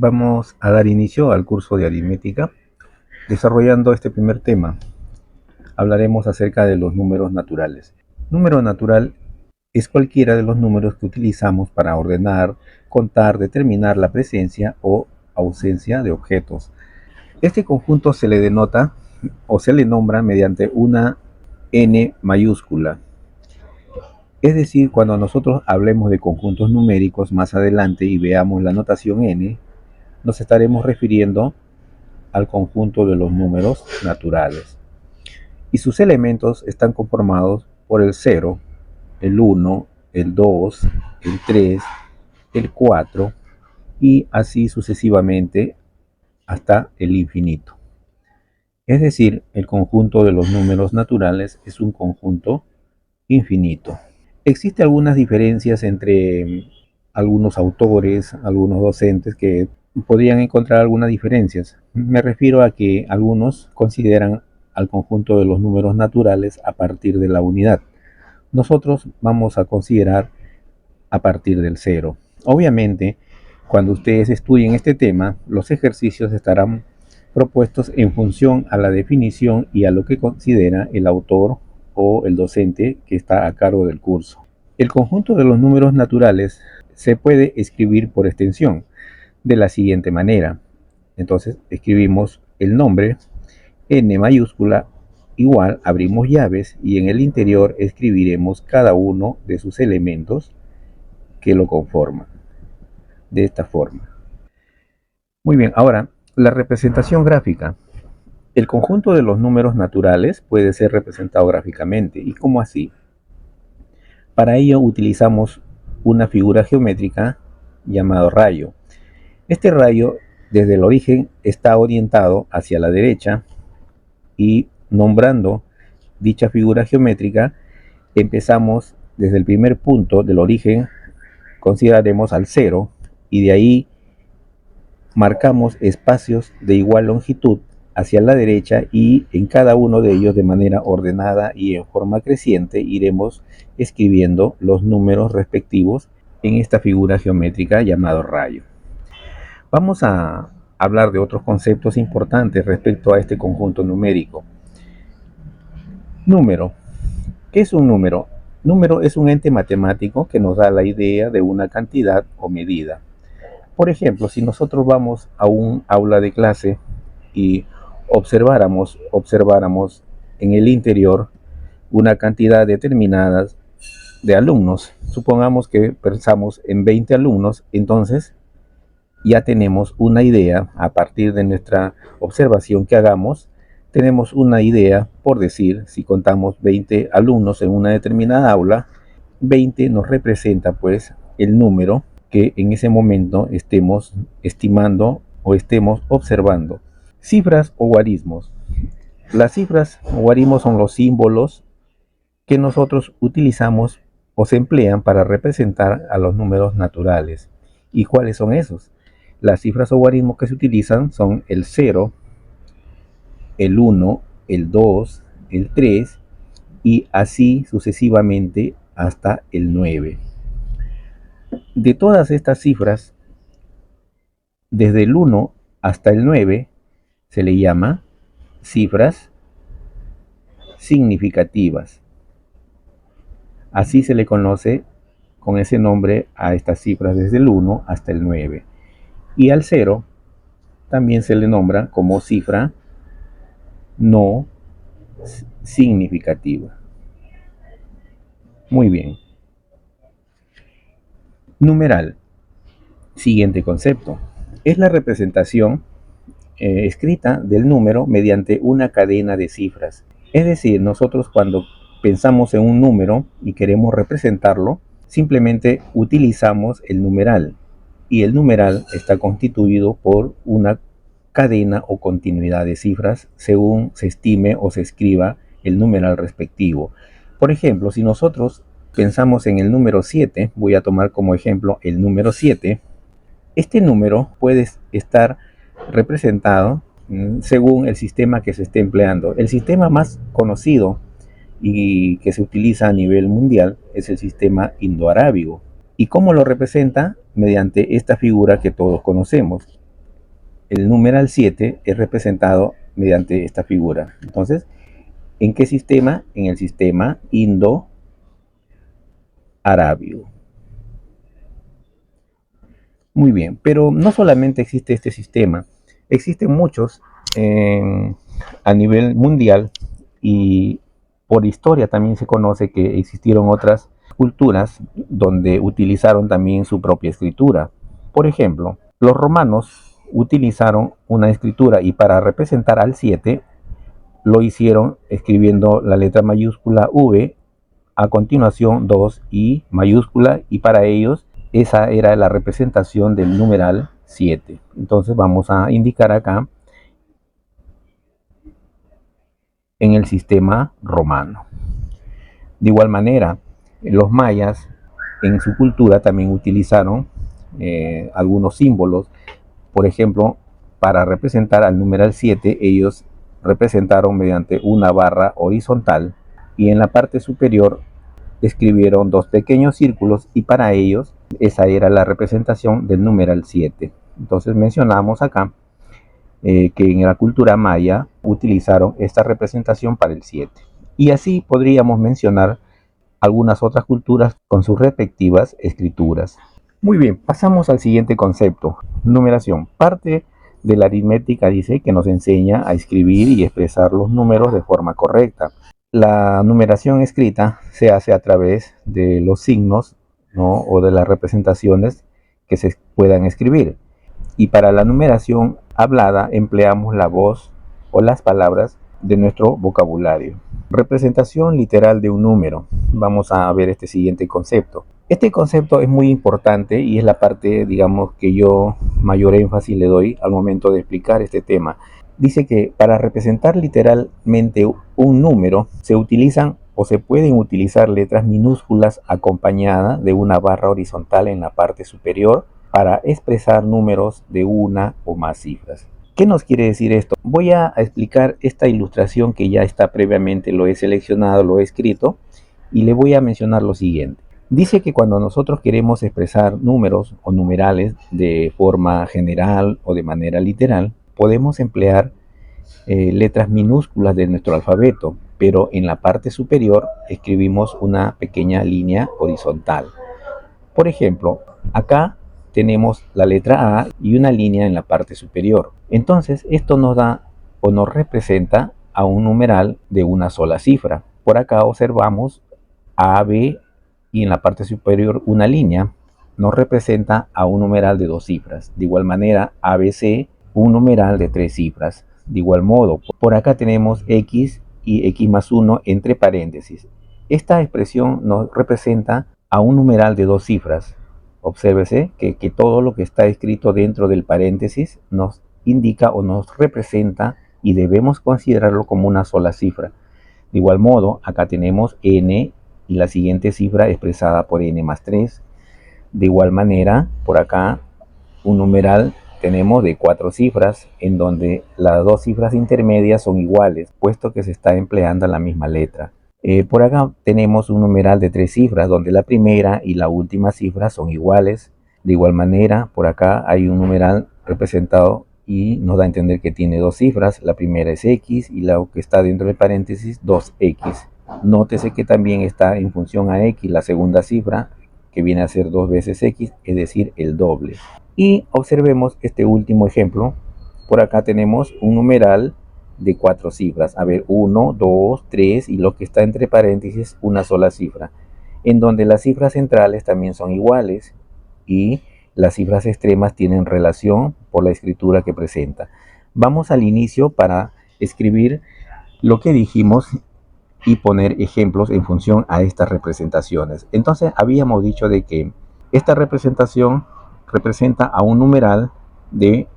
Vamos a dar inicio al curso de aritmética. Desarrollando este primer tema, hablaremos acerca de los números naturales. Número natural es cualquiera de los números que utilizamos para ordenar, contar, determinar la presencia o ausencia de objetos. Este conjunto se le denota o se le nombra mediante una n mayúscula. Es decir, cuando nosotros hablemos de conjuntos numéricos más adelante y veamos la notación n, nos estaremos refiriendo al conjunto de los números naturales. Y sus elementos están conformados por el 0, el 1, el 2, el 3, el 4 y así sucesivamente hasta el infinito. Es decir, el conjunto de los números naturales es un conjunto infinito. Existen algunas diferencias entre algunos autores, algunos docentes que podrían encontrar algunas diferencias. Me refiero a que algunos consideran al conjunto de los números naturales a partir de la unidad. Nosotros vamos a considerar a partir del 0. Obviamente, cuando ustedes estudien este tema, los ejercicios estarán propuestos en función a la definición y a lo que considera el autor o el docente que está a cargo del curso. El conjunto de los números naturales se puede escribir por extensión de la siguiente manera. Entonces escribimos el nombre, n mayúscula, igual, abrimos llaves y en el interior escribiremos cada uno de sus elementos que lo conforman. De esta forma. Muy bien, ahora la representación gráfica. El conjunto de los números naturales puede ser representado gráficamente. ¿Y cómo así? Para ello utilizamos una figura geométrica llamado rayo. Este rayo desde el origen está orientado hacia la derecha y nombrando dicha figura geométrica empezamos desde el primer punto del origen, consideraremos al 0 y de ahí marcamos espacios de igual longitud hacia la derecha y en cada uno de ellos de manera ordenada y en forma creciente iremos escribiendo los números respectivos en esta figura geométrica llamado rayo. Vamos a hablar de otros conceptos importantes respecto a este conjunto numérico. Número. ¿Qué es un número? Número es un ente matemático que nos da la idea de una cantidad o medida. Por ejemplo, si nosotros vamos a un aula de clase y observáramos en el interior una cantidad determinada de alumnos, supongamos que pensamos en 20 alumnos, entonces ya tenemos una idea, a partir de nuestra observación que hagamos, tenemos una idea, por decir, si contamos 20 alumnos en una determinada aula, 20 nos representa pues el número que en ese momento estemos estimando o estemos observando. Cifras o guarismos. Las cifras o guarismos son los símbolos que nosotros utilizamos o se emplean para representar a los números naturales. ¿Y cuáles son esos? Las cifras o guarismos que se utilizan son el 0, el 1, el 2, el 3 y así sucesivamente hasta el 9. De todas estas cifras, desde el 1 hasta el 9 se le llama cifras significativas. Así se le conoce con ese nombre a estas cifras desde el 1 hasta el 9. Y al 0 también se le nombra como cifra no significativa. Muy bien. Numeral. Siguiente concepto. Es la representación escrita del número mediante una cadena de cifras. Es decir, nosotros cuando pensamos en un número y queremos representarlo, simplemente utilizamos el numeral. Y el numeral está constituido por una cadena o continuidad de cifras según se estime o se escriba el numeral respectivo. Por ejemplo, si nosotros pensamos en el número 7, voy a tomar como ejemplo el número 7, este número puede estar representado según el sistema que se esté empleando. El sistema más conocido y que se utiliza a nivel mundial es el sistema indoarábigo. ¿Y cómo lo representa? Mediante esta figura que todos conocemos. el numeral 7 es representado mediante esta figura. Entonces, ¿en qué sistema? En el sistema indo-arábigo. Muy bien, pero no solamente existe este sistema, existen muchos a nivel mundial, y por historia también se conoce que existieron otras culturas donde utilizaron también su propia escritura. Por ejemplo, los romanos utilizaron una escritura y para representar al 7 lo hicieron escribiendo la letra mayúscula V, a continuación 2 y mayúscula, y para ellos esa era la representación del numeral 7. Entonces vamos a indicar acá en el sistema romano. De igual manera, los mayas en su cultura también utilizaron algunos símbolos. Por ejemplo, para representar al numeral 7, ellos representaron mediante una barra horizontal y en la parte superior escribieron dos pequeños círculos, y para ellos esa era la representación del numeral 7. Entonces mencionamos acá que en la cultura maya utilizaron esta representación para el 7. Y así podríamos mencionar algunas otras culturas con sus respectivas escrituras. Muy bien, pasamos al siguiente concepto, numeración. Parte de la aritmética dice que nos enseña a escribir y expresar los números de forma correcta. La numeración escrita se hace a través de los signos, ¿no?, o de las representaciones que se puedan escribir. Y para la numeración hablada empleamos la voz o las palabras de nuestro vocabulario. Representación literal de un número. Vamos a ver este siguiente concepto. Este concepto es muy importante y es la parte, digamos, que yo mayor énfasis le doy al momento de explicar este tema. Dice que para representar literalmente un número se utilizan o se pueden utilizar letras minúsculas acompañadas de una barra horizontal en la parte superior para expresar números de una o más cifras. ¿Qué nos quiere decir esto? Voy a explicar esta ilustración que ya está previamente, lo he seleccionado, lo he escrito, y le voy a mencionar lo siguiente. Dice que cuando nosotros queremos expresar números o numerales de forma general o de manera literal, podemos emplear letras minúsculas de nuestro alfabeto, pero en la parte superior escribimos una pequeña línea horizontal. Por ejemplo, acá tenemos la letra A y una línea en la parte superior. Entonces, esto nos da o nos representa a un numeral de una sola cifra. Por acá observamos A, B y en la parte superior una línea nos representa a un numeral de dos cifras. De igual manera, ABC, un numeral de tres cifras. De igual modo, por acá tenemos X y X más 1 entre paréntesis. Esta expresión nos representa a un numeral de dos cifras. Obsérvese que todo lo que está escrito dentro del paréntesis nos indica o nos representa y debemos considerarlo como una sola cifra. De igual modo, acá tenemos n y la siguiente cifra expresada por n más 3. De igual manera, por acá un numeral tenemos de 4 cifras, en donde las dos cifras intermedias son iguales, puesto que se está empleando la misma letra. Por acá tenemos un numeral de 3 cifras, donde la primera y la última cifra son iguales. De igual manera, por acá hay un numeral representado y nos da a entender que tiene dos cifras. La primera es X y la que está dentro del paréntesis 2X. Nótese que también está en función a X la segunda cifra, que viene a ser 2 veces X, es decir, el doble. Y observemos este último ejemplo. Por acá tenemos un numeral de 4 cifras. A ver, 1, 2, 3 y lo que está entre paréntesis una sola cifra, en donde las cifras centrales también son iguales y las cifras extremas tienen relación por la escritura que presenta. Vamos al inicio para escribir lo que dijimos y poner ejemplos en función a estas representaciones. Entonces habíamos dicho de que esta representación representa a un numeral de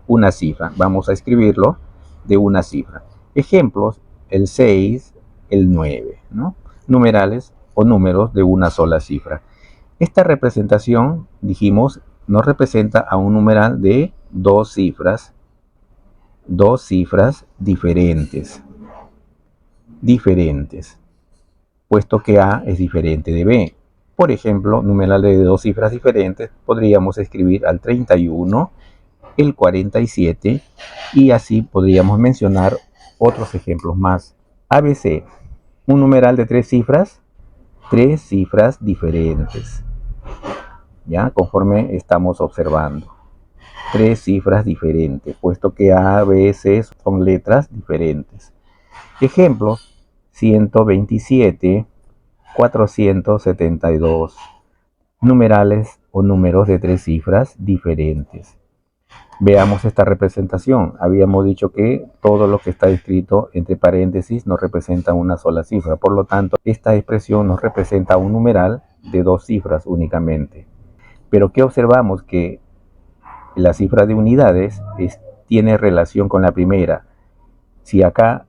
una cifra. Vamos a escribirlo de una cifra. Ejemplos, el 6, el 9, ¿no? Numerales o números de una sola cifra. Esta representación, dijimos, nos representa a un numeral de dos cifras diferentes, puesto que A es diferente de B. Por ejemplo, numeral de dos cifras diferentes, podríamos escribir al 31 el 47, y así podríamos mencionar otros ejemplos más. ABC, un numeral de tres cifras diferentes, ya conforme estamos observando. Tres cifras diferentes, puesto que A, B, C son letras diferentes. Ejemplos: 127, 472. Numerales o números de tres cifras diferentes. Veamos esta representación. Habíamos dicho que todo lo que está escrito entre paréntesis nos representa una sola cifra. Por lo tanto, esta expresión nos representa un numeral de dos cifras únicamente. Pero ¿qué observamos? Que la cifra de unidades tiene relación con la primera. Si acá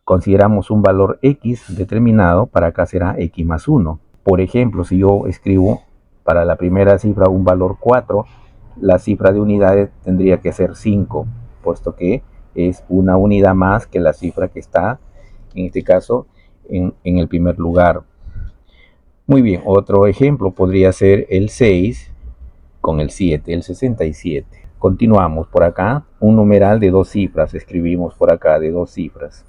consideramos un valor X determinado, para acá será X más 1. Por ejemplo, si yo escribo para la primera cifra un valor 4, la cifra de unidades tendría que ser 5, puesto que es una unidad más que la cifra que está, en este caso, en el primer lugar. Muy bien, otro ejemplo podría ser el 6 con el 7, el 67. Continuamos por acá, un numeral de dos cifras, escribimos por acá de dos cifras.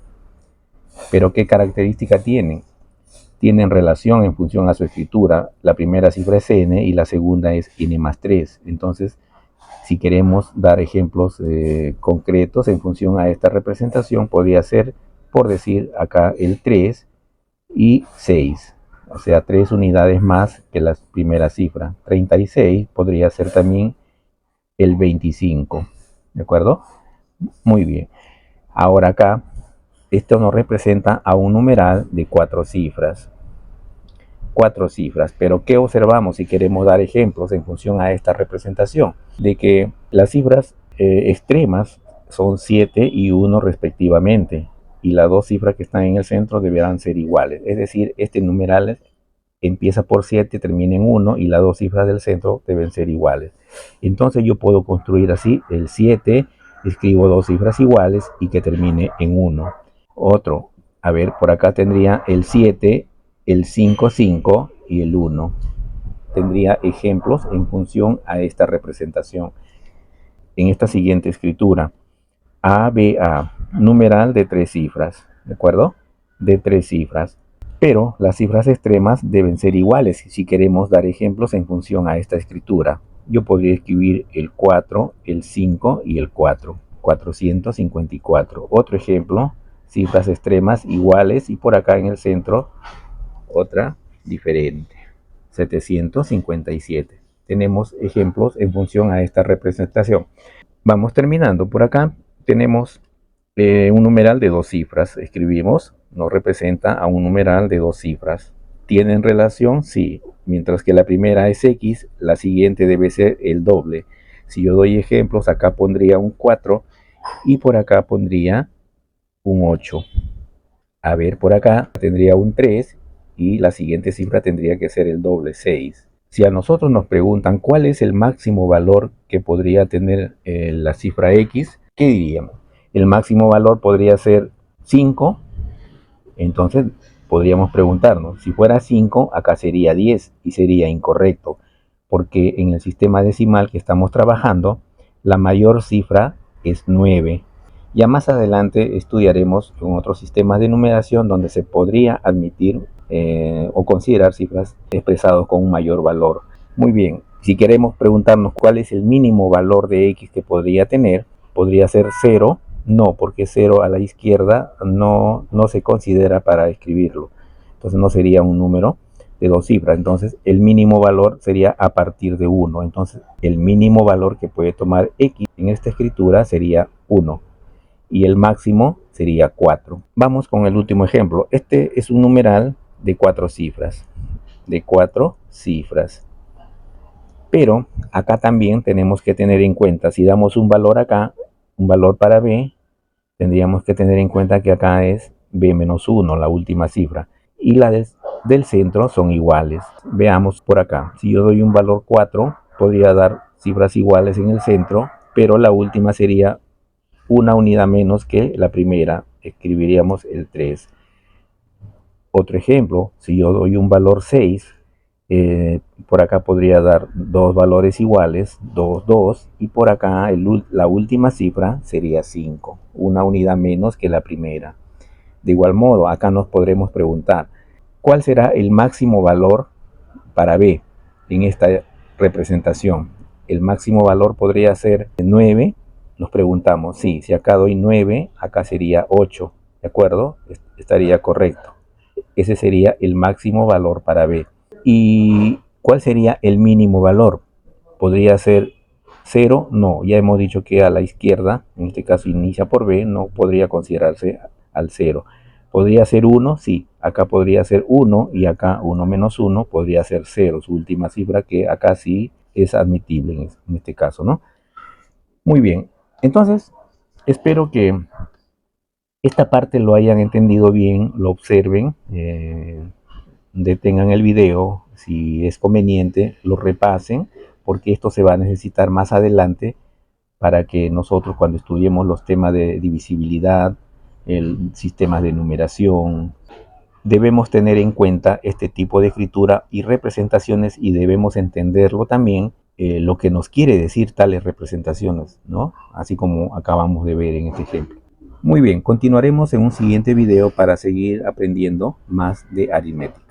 Pero ¿qué característica tienen? Tienen relación en función a su escritura. La primera cifra es n y la segunda es n más 3. Entonces, si queremos dar ejemplos concretos en función a esta representación, podría ser, por decir acá, el 3 y 6. O sea, 3 unidades más que la primera cifra. 36 podría ser también el 25. ¿De acuerdo? Muy bien. Ahora acá, esto nos representa a un numeral de cuatro cifras. Cuatro cifras. Pero ¿qué observamos si queremos dar ejemplos en función a esta representación? De que las cifras extremas son 7 y 1 respectivamente, y las dos cifras que están en el centro deberán ser iguales. Es decir, este numeral empieza por 7, termina en 1, y las dos cifras del centro deben ser iguales. Entonces yo puedo construir así el 7, escribo dos cifras iguales y que termine en 1. Otro, a ver, por acá tendría el 7, el 5, 5 y el 1. Tendría ejemplos en función a esta representación. En esta siguiente escritura, ABA, numeral de tres cifras, ¿de acuerdo? De tres cifras. Pero las cifras extremas deben ser iguales si queremos dar ejemplos en función a esta escritura. Yo podría escribir el 4, el 5 y el 4. 454. Otro ejemplo, cifras extremas iguales y por acá en el centro otra diferente. 757. Tenemos ejemplos en función a esta representación. Vamos terminando. Por acá tenemos un numeral de dos cifras. Escribimos, nos representa a un numeral de dos cifras. ¿Tienen relación? Sí. Mientras que la primera es X, la siguiente debe ser el doble. Si yo doy ejemplos, acá pondría un 4 y por acá pondría un 8. A ver, por acá tendría un 3 y la siguiente cifra tendría que ser el doble, 6. Si a nosotros nos preguntan cuál es el máximo valor que podría tener la cifra X, ¿qué diríamos? El máximo valor podría ser 5, entonces podríamos preguntarnos, si fuera 5, acá sería 10 y sería incorrecto, porque en el sistema decimal que estamos trabajando, la mayor cifra es 9. Ya más adelante estudiaremos con otros sistemas de numeración donde se podría admitir o considerar cifras expresadas con un mayor valor. Muy bien, si queremos preguntarnos cuál es el mínimo valor de X que podría tener, podría ser 0. No, porque 0 a la izquierda no se considera para escribirlo. Entonces no sería un número de dos cifras. Entonces el mínimo valor sería a partir de 1. Entonces el mínimo valor que puede tomar X en esta escritura sería 1. Y el máximo sería 4. Vamos con el último ejemplo. Este es un numeral de cuatro cifras. De cuatro cifras. Pero acá también tenemos que tener en cuenta, si damos un valor acá, un valor para B, tendríamos que tener en cuenta que acá es B menos 1, la última cifra. Y las del centro son iguales. Veamos por acá. Si yo doy un valor 4, podría dar cifras iguales en el centro, pero la última sería una unidad menos que la primera. Escribiríamos el 3. Otro ejemplo, si yo doy un valor 6, Por acá podría dar dos valores iguales, 2, 2, y por acá la última cifra sería 5, una unidad menos que la primera. De igual modo, acá nos podremos preguntar, ¿cuál será el máximo valor para B en esta representación? El máximo valor podría ser 9. Nos preguntamos, sí, si acá doy 9, acá sería 8, ¿de acuerdo? Estaría correcto. Ese sería el máximo valor para B. ¿Y cuál sería el mínimo valor? ¿Podría ser 0? No, ya hemos dicho que a la izquierda, en este caso inicia por B, no podría considerarse al 0. ¿Podría ser 1? Sí, acá podría ser 1 y acá 1 menos 1 podría ser 0, su última cifra, que acá sí es admitible en este caso, ¿no? Muy bien, entonces espero que esta parte lo hayan entendido bien, lo observen, detengan el video, si es conveniente, lo repasen, porque esto se va a necesitar más adelante para que nosotros cuando estudiemos los temas de divisibilidad, el sistema de numeración, debemos tener en cuenta este tipo de escritura y representaciones y debemos entenderlo también lo que nos quiere decir tales representaciones, ¿no? Así como acabamos de ver en este ejemplo. Muy bien, continuaremos en un siguiente video para seguir aprendiendo más de aritmética.